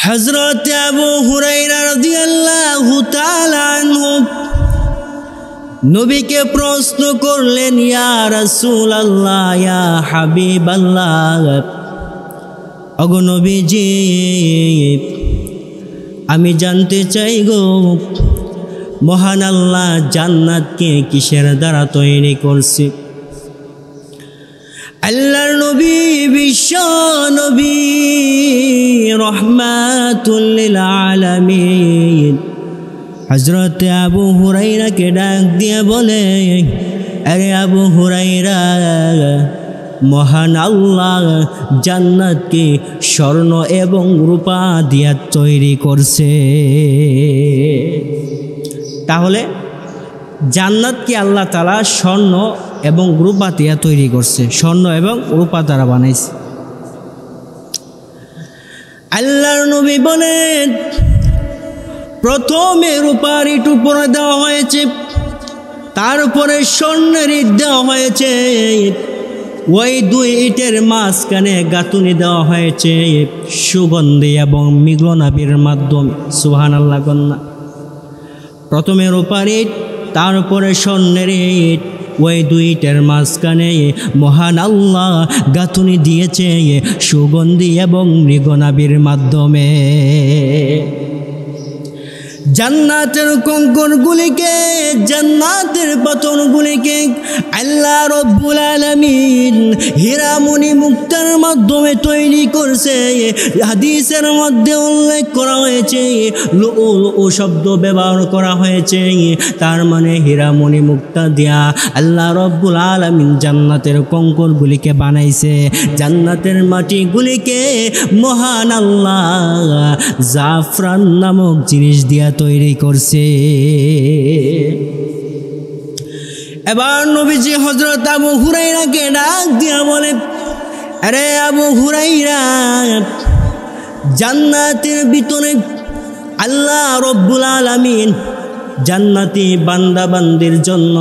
হযরত আবু হুরায়রা রাদিয়াল্লাহু তাআলা আনহু নবীকে প্রশ্ন করলেন, ইয়া রাসূলুল্লাহ, ইয়া হাবিবাল্লাহ, ওগো নবীজি, আমি জানতে চাই গো, মহান আল্লাহ জান্নাতকে কিসের দ্বারা তৈরি করছে? আল্লাহর নবী, বিশ্ব নবী, রহমাতুল লিল আলামিন, হযরত আবু হুরায়রাকে ডাক দিয়ে বলে, আরে আবু হুরায়রা, মহান আল্লাহ জান্নাতকে স্বর্ণ এবং রূপা দিয়ে তৈরি করছে। তাহলে জান্নাতকে আল্লাহ তাআলা স্বর্ণ এবং রূপা দিয়ে তৈরি করছে, স্বর্ণ এবং রূপা দ্বারা বানাইছে। আল্লাহর নবী বলেন, প্রথমে রূপার ইট উপরে দেওয়া হয়েছে, তারপরে স্বর্ণের ইট দেওয়া হয়েছে, ওই দুই ইটের মাঝখানে গাঁথুনি দেওয়া হয়েছে সুগন্ধি এবং মিগলনাবির মাধ্যমে। সুবহানাল্লাহ কন্যা। প্রথমে রূপার ইট, তারপরে স্বর্ণের ইট, ওই দুইটার মাঝখানে মহান আল্লাহ গাঁথুনি দিয়েছে সুগন্ধি এবং মৃগনাবির মাধ্যমে। জান্নাতের কঙ্করগুলিকে, জান্নাতের পাথরগুলিকে আল্লাহ রব্বুল আলামিন হীরামণি মুক্তার মাধ্যমে তৈরি করছে। হাদিসের মধ্যে উল্লেখ করা হয়েছে, লুউ শব্দ ব্যবহার করা হয়েছে, তার মানে হীরামণি মুক্তা দিয়া আল্লাহ রব্বুল আলামিন জান্নাতের কঙ্করগুলিকে বানাইছে। জান্নাতের মাটিগুলিকে মহান আল্লাহ জাফরান নামক জিনিস দিয়া তৈরি করছে। এবার নবীজি হযরত আবু হুরায়রাকে ডাক দিয়া বলে, আরে আবু হুরায়রা, জান্নাতের ভিতরে আল্লাহ রব্বুল আলামিন জান্নাতি বান্দা বান্দির জন্য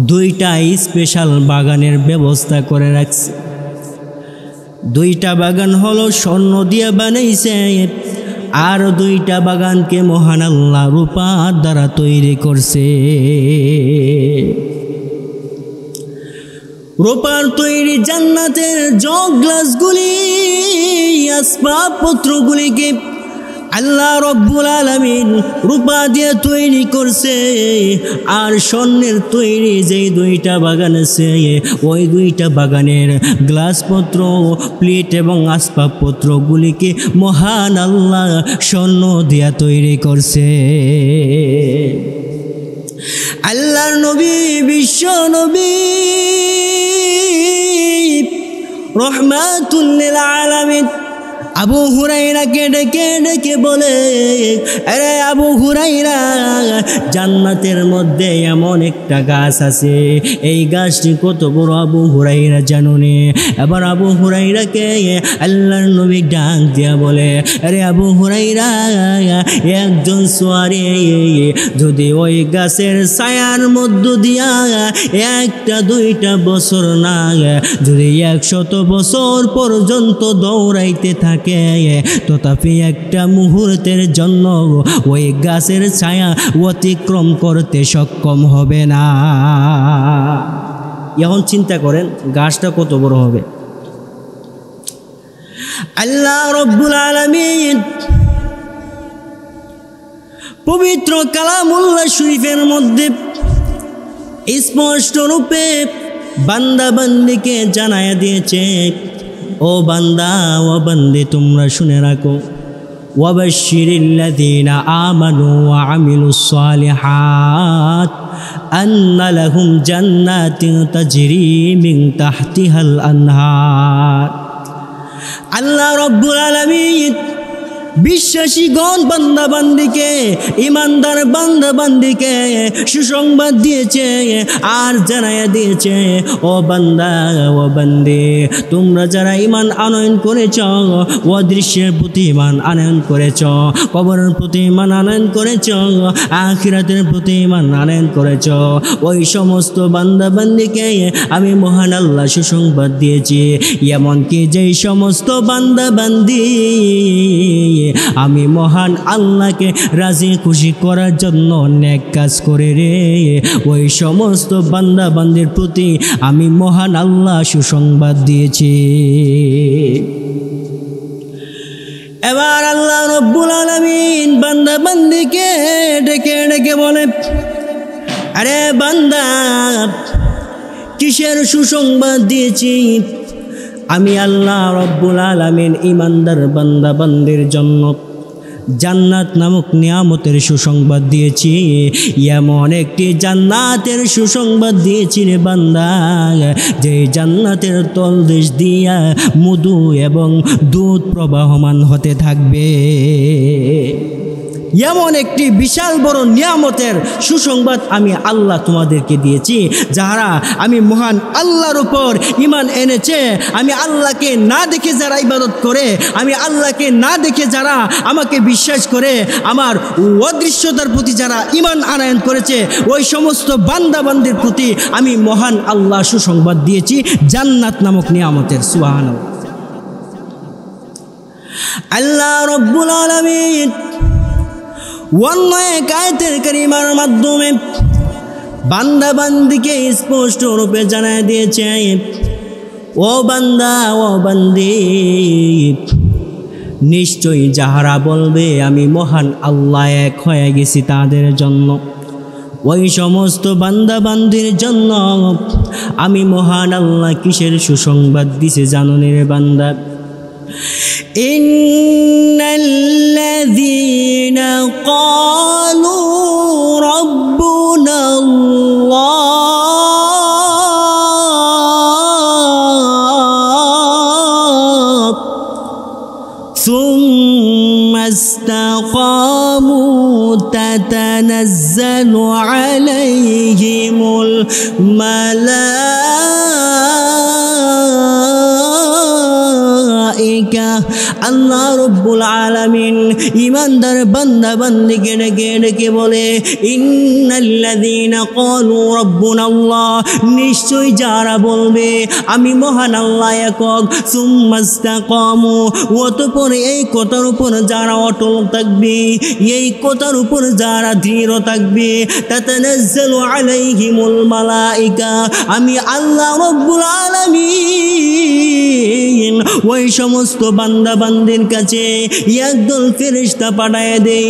দুইটা স্পেশাল বাগানের ব্যবস্থা করে রাখছে। দুইটা বাগান হলো স্বর্ণ দিয়ে বানাইছে, আর দুইটা বাগানকে মহান আল্লাহ রূপার দ্বারা তৈরি করছে। রূপার তৈরি জান্নাতের জগ গ্লাসগুলি, আসবাবপত্রগুলিকে আল্লাহ রব্বুল আলামিন রূপা দিয়ে তৈরি করছে। আর স্বর্ণের তৈরি যেই দুইটা বাগান আছে, ওই দুইটা বাগানের গ্লাসপত্র, প্লেট এবং আসবাবপত্রগুলিকে মহান আল্লাহ স্বর্ণ দিয়া তৈরি করছে। আল্লাহর নবী, বিশ্ব নবী, রহমাতুল লিল আলামিন আবু হুরায়রাকে ডেকে ডেকে বলে, আরে আবু হুরায়রা, জান্নাতের মধ্যে এমন একটা গাছ আছে, এই গাছটি কত বড় আবু হুরায়রা জানুনি? এবার আবু হুরায়রাকে আল্লাহর নবী ডাক দিয়া বলে, আরে আবু হুরায়রা, একজন সোয়ারি যদি ওই গাছের ছায়ার মধ্য দিয়া একটা দুইটা বছর না, যদি 100 বছর পর্যন্ত দৌড়াইতে থাকে, তথাপি একটা মুহূর্তের জন্য ওই গাছের ছায়া অতিক্রম করতে সক্ষম হবে না। এখন চিন্তা করেন গাছটা কত বড় হবে। আল্লাহ রব্বুল আলামিন পবিত্র কালামুল্লাহ শরীফের মধ্যে স্পষ্ট রূপে বান্দা বান্দিকে জানায়া দিয়েছে, ও বান্দা, ও বান্দি, তোমরা শুনে রাখো, ওয়াবাশশিরিল্লাযীনা আমানু ওয়া আমিলুস সালিহাত আন্না লাহুম জান্নাতিন তাজরি মিন তাহতিহাল আনহার। আল্লাহ রব্বুল আলামিন বিশ্বাসীগণ বান্দা বান্দিকে, ইমানদার বান্দা বান্দিকে সুসংবাদ দিয়েছে আর জানাইয়া দিয়েছে, ও বান্দা ও বান্দি, তোমরা যারা ইমান আনয়ন করেছ, অদৃশ্যের প্রতি ইমান আনয়ন করেছ, কবরের প্রতি ইমান আনয়ন করেছ, আখিরাতের প্রতি ইমান আনয়ন করেছ, ওই সমস্ত বান্দা বান্দিকে আমি মহান আল্লাহ সুসংবাদ দিয়েছি। এমনকি যেই সমস্ত বান্দা বান্দি আমি মহান আল্লাহকে রাজি খুশি করার জন্য নেক কাজ করে রে, ওই সমস্ত বান্দা বান্দির প্রতি আমি মহান আল্লাহ সুসংবাদ দিয়েছি। এবার আল্লাহ রব্বুল আলামিন বান্দা বান্দিকে ডেকে ডেকে বলে, আরে বান্দা, কিসের সুসংবাদ দিয়েছি? আমি আল্লাহ রব্বুল আলামিন ইমানদার বান্দা বান্দির জন্য জান্নাত নামক নিয়ামতের সুসংবাদ দিয়েছি। এমন একটি জান্নাতের সুসংবাদ দিয়েছি রে বান্দা, যে জান্নাতের তলদেশ দিয়া মধু এবং দুধ প্রবাহমান হতে থাকবে। এমন একটি বিশাল বড় নিয়ামতের সুসংবাদ আমি আল্লাহ তোমাদেরকে দিয়েছি। যারা আমি মহান আল্লাহর উপর ঈমান এনেছে, আমি আল্লাহকে না দেখে যারা ইবাদত করে, আমি আল্লাহকে না দেখে যারা আমাকে বিশ্বাস করে, আমার অদৃশ্যতার প্রতি যারা ঈমান আনয়ন করেছে, ওই সমস্ত বান্দা বান্দির প্রতি আমি মহান আল্লাহ সুসংবাদ দিয়েছি জান্নাত নামক নিয়ামতের। সুবহানাল্লাহ। আল্লাহ রব্বুল আলামিন অন্য এক আয়াতের কারিমার মাধ্যমে বান্দা বান্দিকে স্পষ্ট রূপে জানায় দিয়েছে, ও বান্দা ও বান্দি, নিশ্চয়ই যাহারা বলবে আমি মহান আল্লাহ এক হয়ে গেছি, তাদের জন্য, ওই সমস্ত বান্দা বান্দির জন্য আমি মহান আল্লাহ কিসের সুসংবাদ দিছে জানুনি রে বান্দা? ইন্নাল্লাযীনা ক্বালু রাব্বুনাল্লাহ সুম্মা ইসতাকামু তাতানাজ্জালু আলাইহিমুল মালাইকা। আল্লাহ রব্বুল আলামিন ইমানদার বান্দা বান্দিকে ডেকে ডেকে বলে, ইন্নাল্লাযীনা ক্বালু রাব্বুনাল্লাহ, নিশ্চয় যারা বলবে আমি মহান আল্লাহ একক, সুম্মা ইসতাকামু, অতঃপর এই কথার উপর যারা অটল থাকবে, এই কথার উপর যারা দৃঢ় থাকবে, তাতানাজ্জালু আলাইহিমুল মালাইকা, আমি আল্লাহ রব্বুল আলামিন ওই সমস্ত বান্দা বান্দির কাছে একদল ফেরেশতা পাঠায় দেই,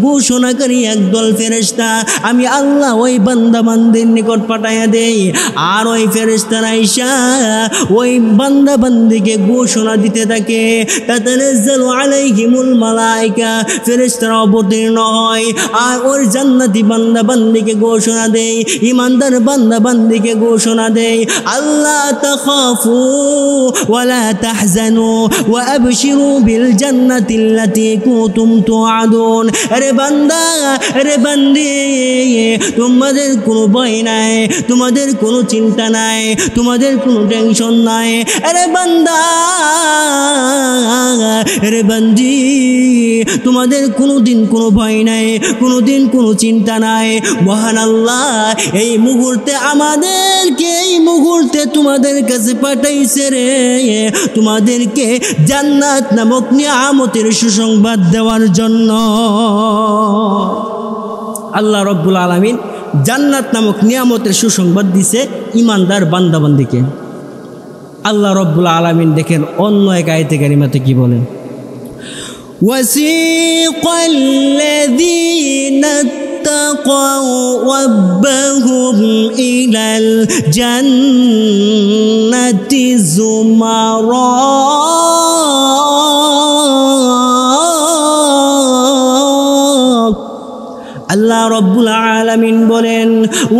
ঘোষণাকারী একদল ফেরেশতা আমি আল্লাহ ওই বান্দা বান্দির নিকট পাঠায় দেই। আর ওই ফেরেশতারা আইসা ওই বান্দা বান্দিকে ঘোষণা দিতে থাকে, তাতানাজ্জালু আলাইহিমুল মালাইকা, ফেরেশতারা অবতীর্ণ হয় আর ওই জান্নাতি বান্দা বান্দিকে ঘোষণা দেয়, ইমানদার বান্দা বান্দিকে ঘোষণা দেয়, আল্লাহ তাখাফু ওয়ালা তাহজানু ওয়া আবশিরু বিল জান্নাতিল্লাতী কুনতুম তুআদুন। আরে বান্দা, আরে বান্দি, তোমাদের কোনো ভয় নাই, তোমাদের কোনো চিন্তা নাই, তোমাদের কোনো টেনশন নাই। আরে বান্দা, আরে বান্দি, তোমাদের কোনো দিন কোনো ভয় নাই, কোনো দিন কোনো চিন্তা নাই। মহান আল্লাহ এই মুহূর্তে আমাদেরকে, এই মুহূর্তে তোমাদের কাছে পাঠাইছে রে, তোমাদেরকে জান্নাত নামক নিয়ামতের সুসংবাদ দেওয়ার জন্য। আল্লাহ রব্বুল আলামিন জান্নাত নামক নিয়ামতের সুসংবাদ দিছে ইমানদার বান্দাবান্দিকে। আল্লাহ রব্বুল আলামিন দেখেন অন্য এক আয়াতে কারিমাতে কি বলেন, ওয়াসিকাল্লাযীনা ইত্তাকাউ রাব্বাহুম ইলাল জান্নাতি যুমারা আল্লাহ রব্বুল আলামিন বলেন,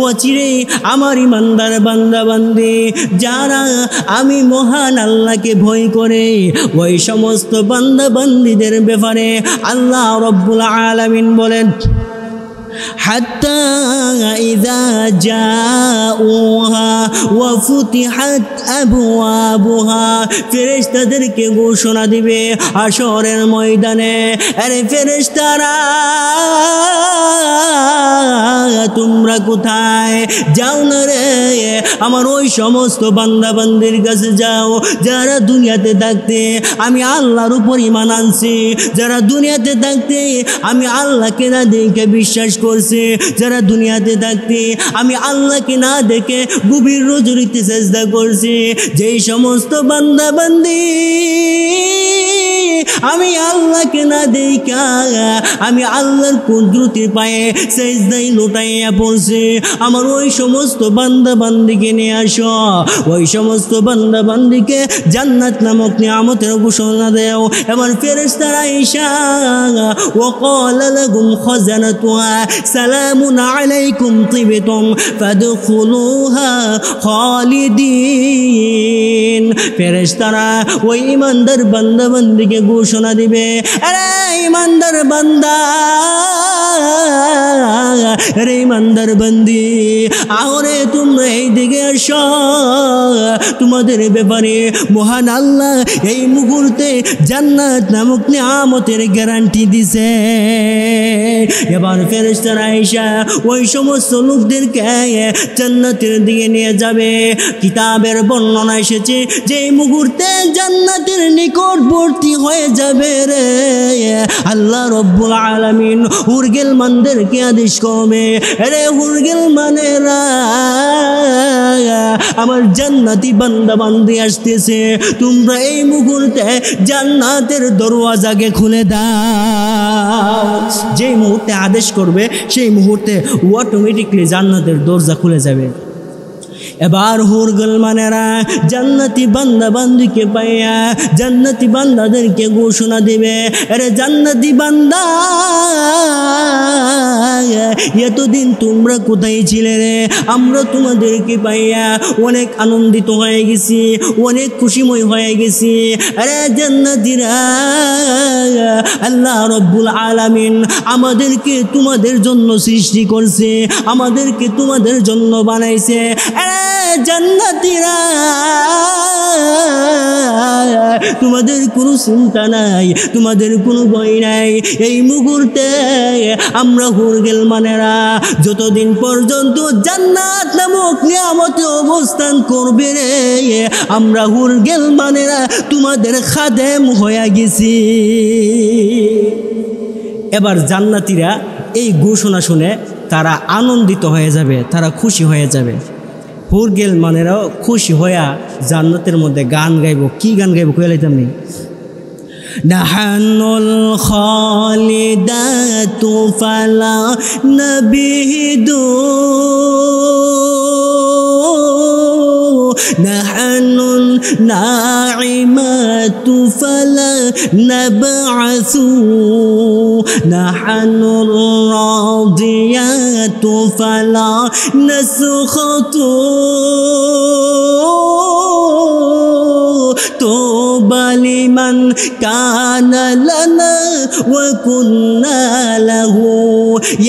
ও চিরে আমার ইমানদার বান্দা বান্দি যারা আমি মহান আল্লাহকে ভয় করে, ওই সমস্ত বান্দা বান্দিদের ব্যাপারে আল্লাহ রব্বুল আলামিন বলেন, حتى إذا جاءوها وفتحت أبوابها ফেরেশতাদেরকে ঘোষণা দিবে হাশরের ময়দানে, আরে ফেরেশতারা তোমরা কোথায় যাও না রে, আমার ওই সমস্ত বান্দা বান্দির কাছে যাও যারা দুনিয়াতে থাকতে আমি আল্লাহর উপর ঈমান আনছি, যারা দুনিয়াতে থাকতে আমি আল্লাহকে না দেখে বিশ্বাস করছে, যারা দুনিয়াতে থাকতে আমি আল্লাহকে না দেখে গভীর রজনীতে সেজদা করছে, যেই সমস্ত বান্দা বান্দি আমি আল্লাহকে না দেখা আমি আল্লাহর কুদরতের পায়ে সেজদায় লোটাইয়া পড়ছে, আমার ওই সমস্ত বান্দা বান্দিকে নিয়ে আসো, ওই সমস্ত বান্দা বান্দিকে জান্নাত নামক নিয়ামতের ঘোষণা দেও। এবার ফেরেশতারা ঈশা وقال لهم خزنتها سلام عليكم طبتم فادخلوها خالدين। ফেরেশতারা ওই ইমানদার বান্দা বান্দিকে ঘোষণা দিবে, আরে ইমানদার বান্দা, আরে ইমানদার বান্দি, আরে তোমরা এই দিকে আসো, তোমাদের ব্যাপারে মহান আল্লাহ এই মুহূর্তে জান্নাত নামক নিয়ামতের গ্যারান্টি দিছে। এবার ফেরেশতারা আয়েশা ওই সমস্ত লোকদেরকে জান্নাতের দিকে নিয়ে যাবে। কিতাবের বর্ণনা এসেছে যে এই মুহূর্তে জান্নাতের নিকটবর্তী হয়ে যাবে রে, আল্লাহ রব্বুল আলামিন হুরগেল মানদেরকে আদেশ করবে, রে হুরগেল মানেরা আমার জান্নাতি বান্দা বান্দি আসতেছে, তোমরা এই মুহূর্তে জান্নাতের দরওয়াজাকে খুলে দাও। যেই মুহূর্তে আদেশ করবে সেই মুহূর্তে অটোমেটিকলি জান্নাতের দরজা খুলে যাবে। এবার হুরগেল মানেরা জান্নাতি বান্দা বান্দিকে পাইয়া জান্নাতি বান্দাদেরকে ঘোষণা দিবে, আরে জান্নাতি বান্দা এতদিন তোমরা কোথায় ছিলে রে, আমরা তোমাদেরকে পাইয়া অনেক আনন্দিত হয়ে গেছি, অনেক খুশিময় হয়ে গেছি। আরে জান্নাতীরা আল্লাহ রব্বুল আলামিন আমাদেরকে তোমাদের জন্য সৃষ্টি করছে, আমাদেরকে তোমাদের জন্য বানাইছে। আরে জান্নাতীরা তোমাদের কোনো চিন্তা নাই, তোমাদের কোনো ভয় নাই। এই মুহূর্তে আমরা হুরগেল মানেরা যতদিন পর্যন্ত জান্নাত নামক নিয়ামতে অবস্থান করবে রে, আমরা হুরগেল মানেরা তোমাদের খাদেম হয়ে গেছি। এবার জান্নাতীরা এই ঘোষণা শুনে তারা আনন্দিত হয়ে যাবে, তারা খুশি হয়ে যাবে। হুরগেল মানেরাও খুশি হইয়া জান্নাতের মধ্যে গান গাইব। কি গান গাইব কইলাইতাম নি, নাহানুল খালিদাতু ফালা নাবিদু, নাহানুন নাইমাতু ফালা নাবআসু, নাহানুর রাদিয়াতু ফালা নাসখাতু, তুবা লিমান কানা লানা ওয়া কুন্না লাহু।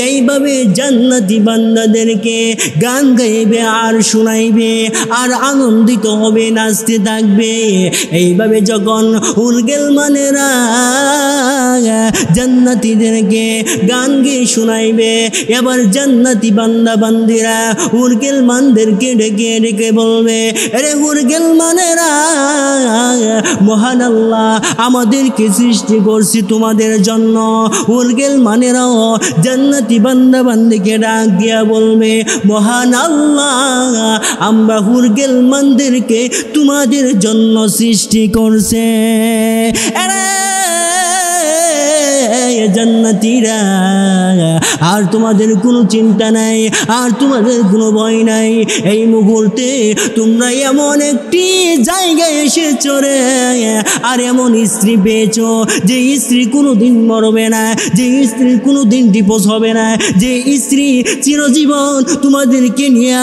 এইভাবে জান্নাতি বান্দাদেরকে গান গাইবে আর শোনাইবে আর আনন্দিত হবে, নাচতে থাকবে। এইভাবে যখন হুরগেল মানেরা জান্নাতীদেরকে গান গেয়ে শোনাইবে, এবার জান্নাতি বান্দা বান্দিরা হুরগেল মানদেরকে ডেকে ডেকে বলবে, আরে হুরগেল মানেরা মহান আল্লাহ আমাদেরকে সৃষ্টি করছি তোমাদের জন্য। হুরগেল মানেরাও জান্নাতি বান্দা বান্দিকে ডাক দিয়া বলবে, মহান আল্লাহ আমরা হুরগেল মানদেরকে তোমাদের জন্য সৃষ্টি করছে। জান্নাতীরা আর তোমাদের কোনো চিন্তা নাই, আর তোমাদের কোনো ভয় নাই। এই মুহূর্তে তোমরা এমন একটি জায়গায় এসেছো রে, আর এমন স্ত্রী পেয়েছো যে স্ত্রী কোনোদিন মরবে না, যে স্ত্রী কোনোদিন ডিভোর্স হবে না, যে স্ত্রী চিরজীবন তোমাদেরকে নিয়ে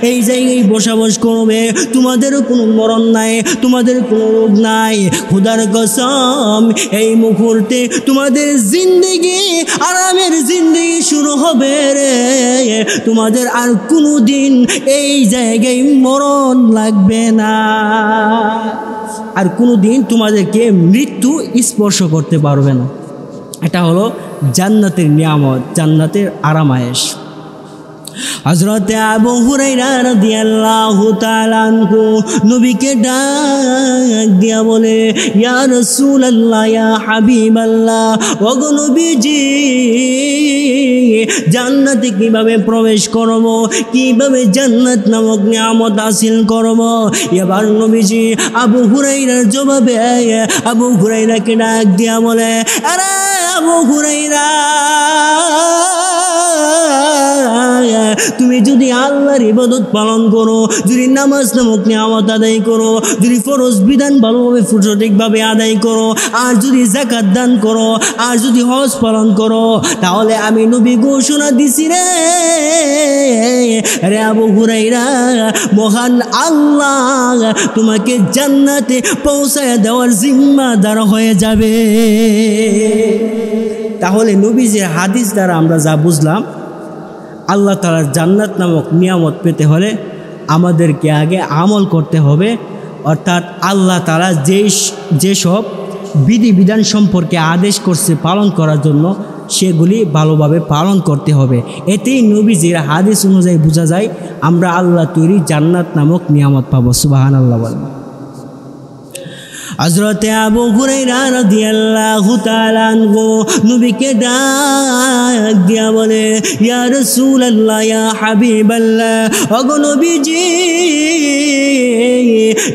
এই জায়গায় বসবাস করবে। তোমাদেরও কোনো মরণ নাই, তোমাদের কোনো রোগ নাই। খোদার কসম, এই মুহূর্তে তোমাদের জিন্দেগি আরামের জিন্দেগি শুরু হবে রে। তোমাদের আর কোনো দিন এই জায়গায় মরণ লাগবে না, আর কোনো দিন তোমাদেরকে মৃত্যু স্পর্শ করতে পারবে না। এটা হলো জান্নাতের নিয়ামত, জান্নাতের আরামায়েশ। হযরত আবু হুরায়রা রাদিয়াল্লাহু তাআলা আনহু নবীকে ডাক দিয়া বলে, ইয়া রাসূলুল্লাহ, ইয়া হাবিবাল্লাহ, ওগো নবীজি, জান্নাতে কিভাবে প্রবেশ করব, কিভাবে জান্নাত নামক নিয়ামত হাসিল করব? এবার নবীজি আবু হুরায়রার জবাবে আবু হুরায়রাকে ডাক দিয়া বলে, আরে আবু হুরায়রা, তুমি যদি আল্লাহর ইবাদত পালন করো, যদি নামাজ নামক নিয়ামত আদায় করো, যদি ফরজ বিধান ভালোভাবে সঠিকভাবে আদায় করো, আর যদি যাকাত দান করো, আর যদি হজ পালন করো, তাহলে আমি নবী ঘোষণা দিছি রে আবু হুরায়রা, মহান আল্লাহ তোমাকে জান্নাতে পৌঁছায় দেওয়ার জিম্মাদার হয়ে যাবে। তাহলে নবীজির হাদিস দ্বারা আমরা যা বুঝলাম, আল্লাহ তাআলার জান্নাত নামক নিয়ামত পেতে হলে আমাদেরকে আগে আমল করতে হবে, অর্থাৎ আল্লাহ তাআলা যেসব বিধিবিধান সম্পর্কে আদেশ করছে পালন করার জন্য, সেগুলি ভালোভাবে পালন করতে হবে। এতেই নবীজির হাদিস অনুযায়ী বোঝা যায় আমরা আল্লাহ তৈরি জান্নাত নামক নিয়ামত পাবো। সুবহানাল্লাহ বলেন। হযরত আবু হুরায়রা রাদিয়াল্লাহু তাআলা আনহু নবীকে ডাক দিয়া বলে, ইয়া রাসূলুল্লাহ, ইয়া হাবিবাল্লাহ, ওগো নবীজি,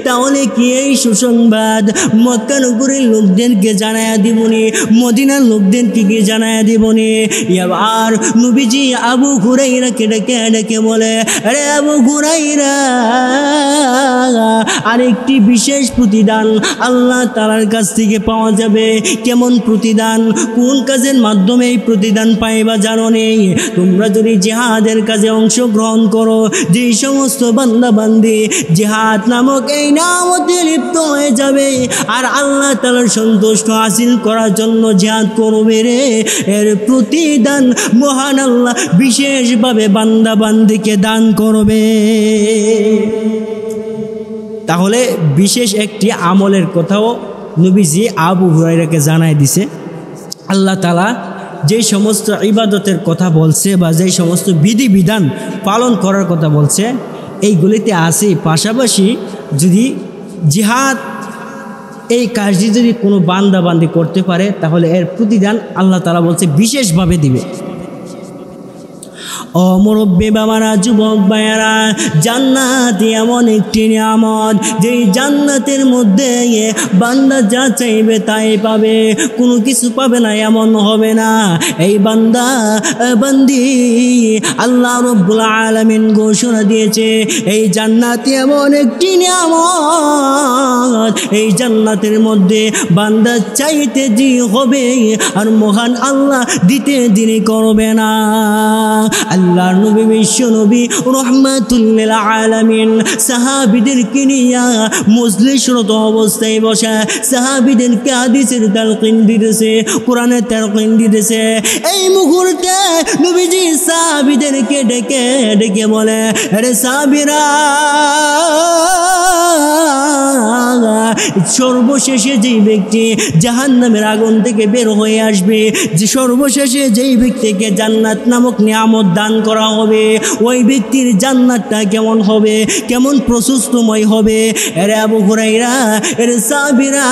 তাহলে কি এই সুসংবাদ মক্কা নগরীর লোকদেরকে জানায়া দিবনি, মদিনার লোকদেরকে কি জানায়া দিবনি? এবার নবীজি আবু হুরায়রাকে ডেকে বলে, আরে আবু হুরায়রা, আরেকটি বিশেষ প্রতিদান আল্লাহ তাআলার কাছ থেকে পাওয়া যাবে। কেমন প্রতিদান? কোন কাজের মাধ্যমে এই প্রতিদান পাইবা জানো নেই? তোমরা যদি জিহাদের কাজে অংশগ্রহণ করো, যে সমস্ত বান্দা বান্দি জিহাদ নামক এই নিয়ামতে লিপ্ত হয়ে যাবে আর আল্লাহ তাআলার সন্তুষ্ট হাসিল করার জন্য জিহাদ করবে রে, এর প্রতিদান মহান আল্লাহ বিশেষভাবে বান্দা বান্দিকে দান করবে। তাহলে বিশেষ একটি আমলের কথাও নবীজি আবু হুরায়রাকে জানাই দিছে। আল্লাহ তাআলা যে সমস্ত ইবাদতের কথা বলছে বা যে সমস্ত বিধিবিধান পালন করার কথা বলছে, এইগুলিতে আছে পাশাপাশি যদি জিহাদ এই কাজটি যদি কোনো বান্দা বান্দি করতে পারে, তাহলে এর প্রতিদান আল্লাহ তাআলা বলছে বিশেষভাবে দিবে। ও মুরব্বী বাবারা, যুবক ভাইয়ারা, জান্নাত এমন একটি নিয়ামত, যেই জান্নাতের মধ্যে বান্দা যা চাইবে তাই পাবে, কোনো কিছু পাবে না এমন হবে না। এই বান্দা বান্দি আল্লাহ রাব্বুল আলামিন ঘোষণা দিয়েছে, এই জান্নাত এমন একটি নিয়ামত, এই জান্নাতের মধ্যে বান্দা চাইতে যে হবে আর মহান আল্লাহ দিতে দেরি করবে না। আল্লাহর নবী বিশ্ব নবী রাহমাতুল লিল আলামিন সাহাবীদেরকে নিয়ে মজলিসরত অবস্থায় বসা সাহাবীদেরকে হাদিসের তালকিন দিতেছে, কোরআনের তালকিন দিতেছে। এই মুহূর্তে নবীজি সাহাবীদেরকে ডেকে বলে, আরে সাহাবীরা, সর্বশেষে যেই ব্যক্তি জাহান্নামের আগুন থেকে বের হয়ে আসবে, যে সর্বশেষে যেই ব্যক্তিকে জান্নাত নামক নিয়ামত দান করা হবে, ওই ব্যক্তির জান্নাতটা কেমন হবে, কেমন প্রশস্তময় হবে? এরে আবু হুরায়রা, এরে সাহাবীরা,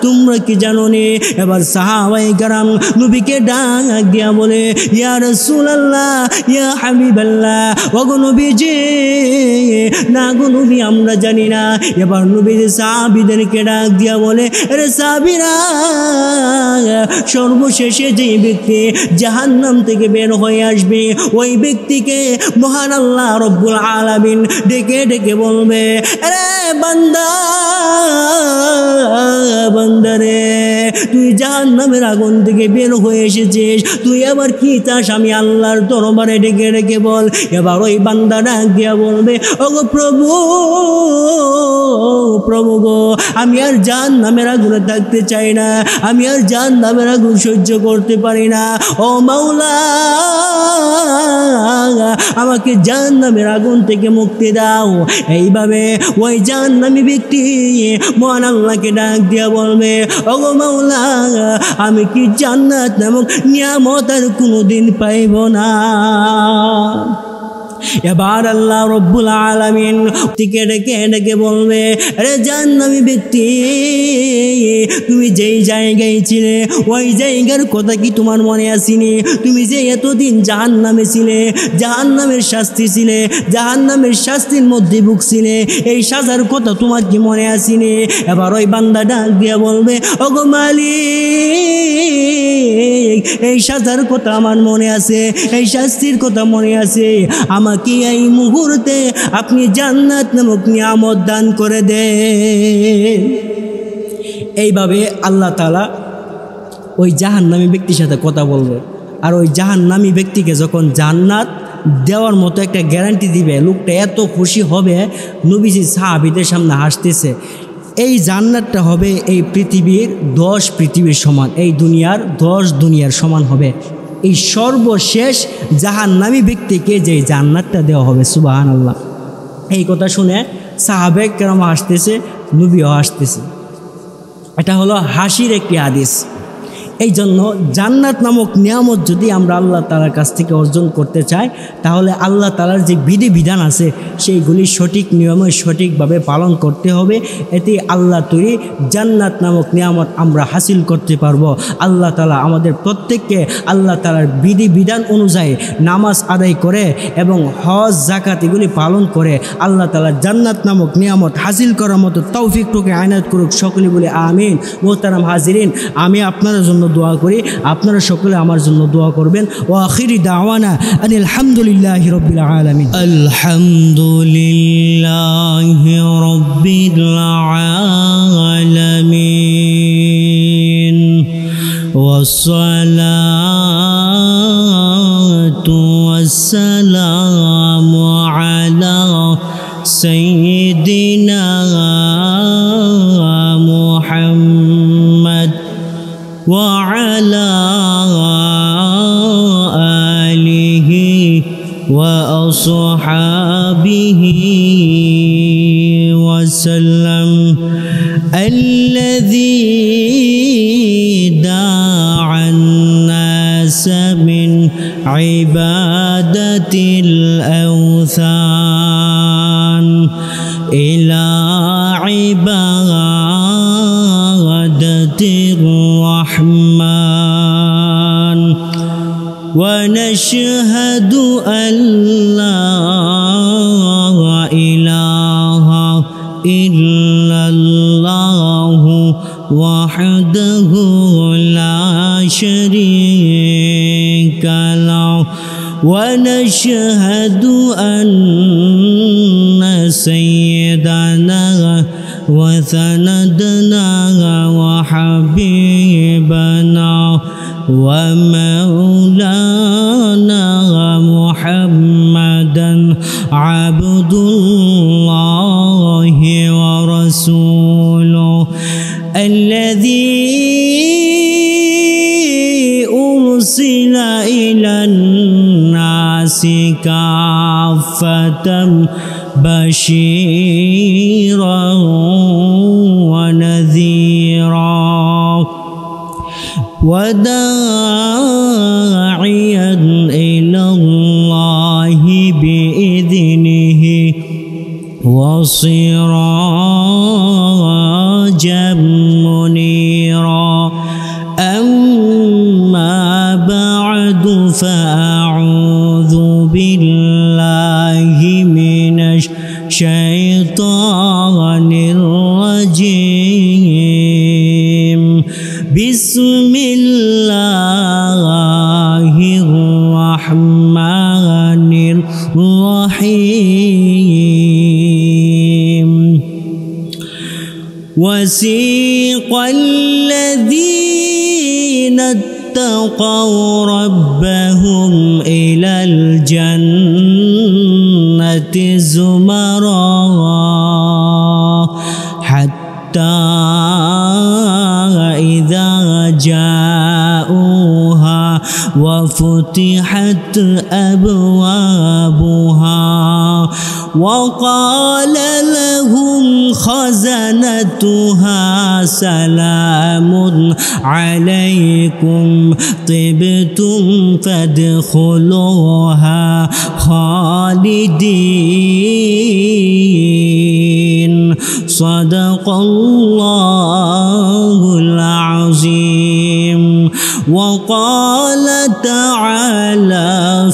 তোমরা কি জানো নি? এবার সাহাবায়ে কেরাম নবীকে ডাক দিয়া বলে, ইয়া রাসূলুল্লাহ, ইয়া হাবিবাল্লাহ, ওগো নবীজি, না গো নবী, আমরা জানি না। এবার নবী নবীজি সাহাবীদেরকে ডাক দিয়া বলে, আরে সাহাবীরা, সর্বশেষে যে ব্যক্তি জাহান্নাম থেকে বের হয়ে আসবে ওই ব্যক্তিকে মহান আল্লাহ রব্বুল আলামিন ডেকে ডেকে বলবে, আরে বান্দা, বান্দারে, তুই জাহান্নামের আগুন থেকে বের হয়ে এসেছিস, তুই আবার কি চাস আমি আল্লাহর দরবারে ডেকে ডেকে বল। এবার ওই বান্দা ডাক দিয়া বলবে, ওগো প্রভু, প্রভু গো, আমি আর জাহান্নামের আগুনে থাকতে চাই না, আমি আর জাহান্নামের আগুন সহ্য করতে পারি না, ও মাওলা, আমাকে জাহান্নামের আগুন থেকে মুক্তি দাও। এইভাবে ওই জাহান্নামী ব্যক্তি মহান আল্লাহকে ডাক দিয়া বলবে, ওগো মাওলা, আমি কি জান্নাত নামক নিয়ামত আর কোনোদিন পাইব না? এবার আল্লাহ রব্বুল আলামিন থেকে ডেকে ডেকে বলবে, আরে জাহান্নামী ব্যক্তি, তুমি যেই জায়গায় ছিলে ওই জায়গার কথা কি তোমার মনে আসেনি? তুমি যে এতদিন জাহান্নামে ছিলে, জাহান্নামের শাস্তি ছিলে, জাহান্নামের শাস্তির মধ্যে ভুগছিলে, এই সাজার কথা তোমার কি মনে আসেনি? এবার ওই বান্দা ডাক দিয়া বলবে, ওগো মালিক, এই সাজার কথা আমার মনে আছে, এই শাস্তির কথা মনে আছে, আমাকে এই মুহূর্তে আপনি জান্নাত নামক নিয়ামত দান করে দেন। এইভাবে আল্লাহ তাআলা ওই জাহান্নামী ব্যক্তির সাথে কথা বলবে। আর ওই জাহান্নামী ব্যক্তিকে যখন জান্নাত দেওয়ার মতো একটা গ্যারান্টি দিবে, লোকটা এত খুশি হবে, নবীজি সাহাবীদের সামনে হাসতেছে। এই জান্নাতটা হবে এই পৃথিবীর 10 পৃথিবীর সমান, এই দুনিয়ার 10 দুনিয়ার সমান হবে। এই সর্বশেষ জাহান্নামী ব্যক্তিকে যে জান্নাতটা দেওয়া হবে, সুবহানাল্লাহ। এই কথা শুনে সাহাবে কেরাম হাসতেছে, নবীও হাসতেছে। এটা হলো হাসির একটি হাদিস। এই জন্য জান্নাত নামক নিয়ামত যদি আমরা আল্লাহ তাআলার কাছ থেকে অর্জন করতে চাই, তাহলে আল্লাহ তাআলার যে বিধিবিধান আছে সেইগুলি সঠিক নিয়মে সঠিকভাবে পালন করতে হবে। এতে আল্লাহ তৈরি জান্নাত নামক নিয়ামত আমরা হাসিল করতে পারবো। আল্লাহ তাআলা আমাদের প্রত্যেককে আল্লাহ তাআলার বিধিবিধান অনুযায়ী নামাজ আদায় করে এবং হজ যাকাত এগুলি পালন করে আল্লাহ তাআলা জান্নাত নামক নিয়ামত হাসিল করার মতো তৌফিকটুকু আয়নাত করুক। সকলে বলে আমিন। মোহতারাম হাজিরিন, আমি আপনাদের জন্য দোয়া করি, আপনারা সকলে আমার জন্য দোয়া করবেন। ওয়া আখিরি দাওয়ানা আনিল হামদুলিল্লাহি রাব্বিল আলামিন। আলহামদুলিল্লাহি রাব্বিল আলামিন ওয়াসসালাতু ওয়াসসালামু আলা সাইয়্যিদিনা মুহাম্মদ وعلى آله وأصحابه وسلم الذي دعا الناس من عبادة الأوثان إلى عبادة الرحمن ونشهد أن لا إله إلا الله وحده لا شريك له ونشهد أن سيدنا وسندنا وحبيبنا ومولانا محمدا عبد الله ورسوله الذي أرسل إلى الناس كافة بشيرا ونذيرا وداعيا إلى الله بإذنه وسراجا منيرا. أما بعد فأعوذ بالله من الشيطان الرجيم বিসমিল্লাহির রহমানির রহিম وسيق الذين اتقوا ربهم إلى الجنة زمرا حتى إذا جاءوها وفتحت أبوابها وقال لهم خزنتها سلام عليكم طبتم فادخلوها خالدين صدق الله العظيم وقال تعالى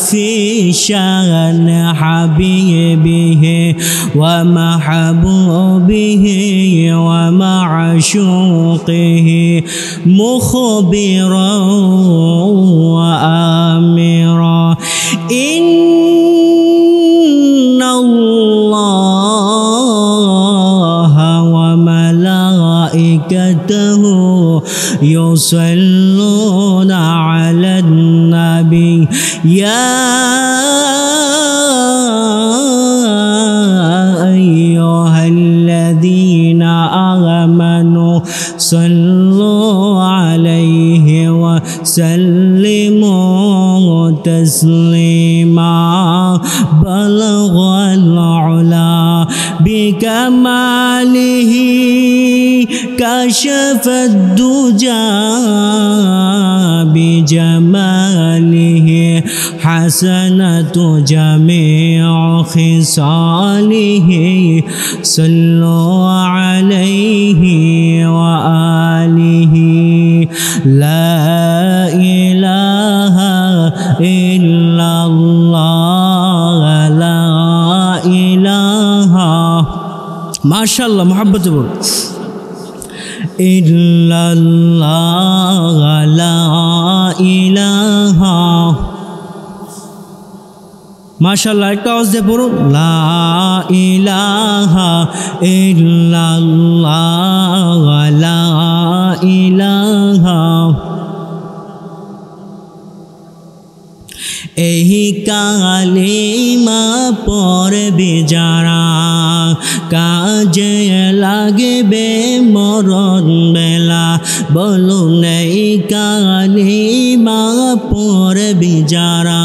في شأن حبيبه ومحبوبه ومعشوقه مخبرا وآمرا إن الله وملائكته يصلون على النبي يا أيها الذين آمنوا صلوا عليه وسلموا تسليما بلغ العلا بكماله كشف الدجى بجماله حسنة جميع خصاله صلوا عليه وآله لا إله إلا الله لا إله ما شاء الله محبت بول إلا الله لا إله ما شاء الله একটা আওয়াজ দিয়ে পড়ুন লা ইলাহা ইল্লাল্লাহ লা ইলাহা এই কালিমা পড়বে যারা কাজে লাগবে মরণ বেলা বলুন এই কালিমা পড়বে যারা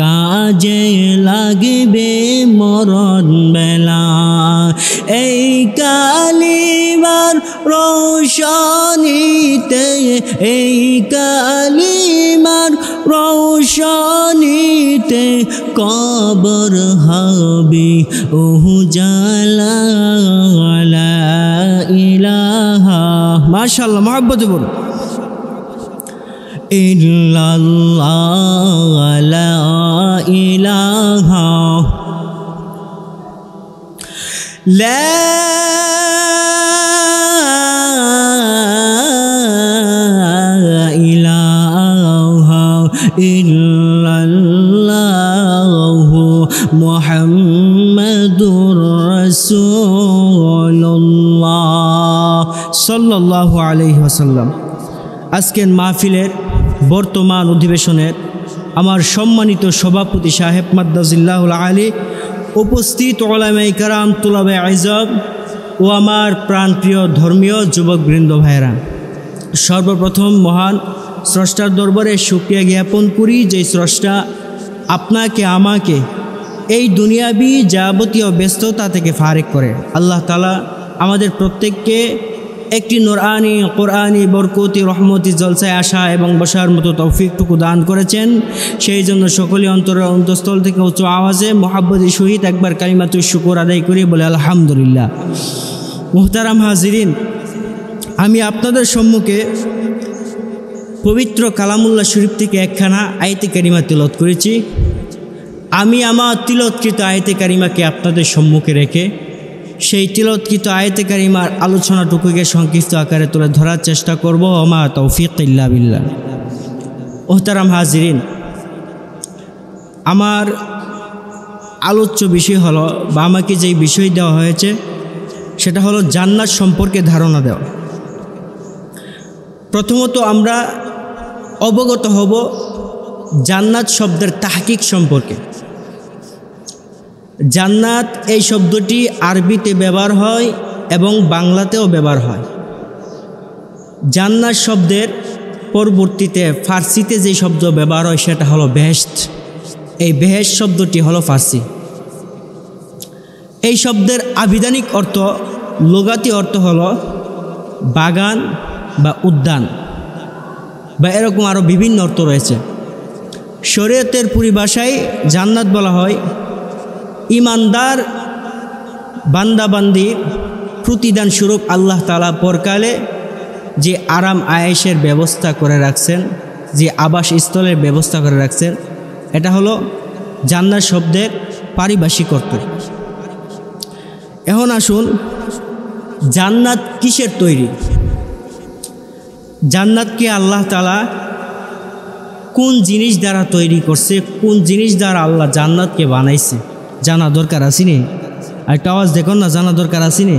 কাজে লাগবে মরণ বেলা এই কালিমার রোশনীতে এই কালিমার রোশনীতে কবর হবে উজালা লা ইলাহা মাশাআল্লাহ মহব্বতে বলুন ইল্লাল্লাহ লা ইলাহা লা ইলাহা ইল্লাল্লাহু মুহাম্মাদুর রাসূলুল্লাহ সাল্লাল্লাহু আলাইহি ওয়াসাল্লাম। আজকের মাহফিলের বর্তমান অধিবেশনের আমার সম্মানিত সভাপতি সাহেব মাদ্দাজিল্লাহুল আলী, উপস্থিত উলামায়ে কেরাম, তুলাবে ইলম ও আমার প্রাণপ্রিয় ধর্মীয় যুবকবৃন্দ ভাইরা, সর্বপ্রথম মহান স্রষ্টার দরবারে শুকরিয়া জ্ঞাপন করি যে স্রষ্টা আপনাকে আমাকে এই দুনিয়াবি যাবতীয় ব্যস্ততা থেকে ফারেক করে আল্লাহ তাআলা আমাদের প্রত্যেককে একটি নুরআনি কোরআনি বরকতি রহমতি জলসায় আসা এবং বসার মতো তৌফিকটুকু দান করেছেন। সেই জন্য সকলে অন্তরের অন্তঃস্থল থেকে উচ্চ আওয়াজে মোহাব্বতের সহিত একবার কালিমাতুশ শুকর আদায় করি বলে আলহামদুলিল্লাহ। মুহতারাম হাজিরিন, আমি আপনাদের সম্মুখে পবিত্র কালামুল্লাহ শরীফ থেকে একখানা আয়াতে কারিমা তিলাওয়াত করেছি। আমি আমার তিলাওয়াতকৃত আয়াতে কারিমাকে আপনাদের সম্মুখে রেখে সেই তিলাওয়াতকৃত আয়াতে কারিমার আলোচনাটুকুকে সংক্ষিপ্ত আকারে তুলে ধরার চেষ্টা করব। ওমা তৌফিক ইল্লা বিল্লাহ। মোহতারাম হাজিরিন, আমার আলোচ্য বিষয় হলো, বা আমাকে যেই বিষয় দেওয়া হয়েছে সেটা হলো জান্নাত সম্পর্কে ধারণা দেওয়া। প্রথমত আমরা অবগত হব জান্নাত শব্দের তাহকিক সম্পর্কে। জান্নাত এই শব্দটি আরবিতে ব্যবহার হয় এবং বাংলাতেও ব্যবহার হয়। জান্নাত শব্দের পরবর্তীতে ফার্সিতে যে শব্দ ব্যবহার হয় সেটা হলো বেহেশত। এই বেহেশত শব্দটি হলো ফার্সি। এই শব্দের আবিধানিক অর্থ, লুগাতি অর্থ হলো বাগান বা উদ্যান, বা এরকম আরও বিভিন্ন অর্থ রয়েছে। শরীয়তের পরিভাষায় জান্নাত বলা হয় ইমানদার বান্দাবান্দির প্রতিদান স্বরূপ আল্লাহ তাআলা পরকালে যে আরাম আয়েশের ব্যবস্থা করে রাখছেন, যে আবাসস্থলের ব্যবস্থা করে রাখছেন, এটা হলো জান্নাত শব্দের পারিভাষিক অর্থ। এখন আসুন, জান্নাত কিসের তৈরি? জান্নাতকে আল্লাহ তাআলা কোন জিনিস দ্বারা তৈরি করছে, কোন জিনিস দ্বারা আল্লাহ জান্নাতকে বানাইছে, জানা দরকার আসেনি? আর একটা আওয়াজ দেখুন না, জানা দরকার আসেনি?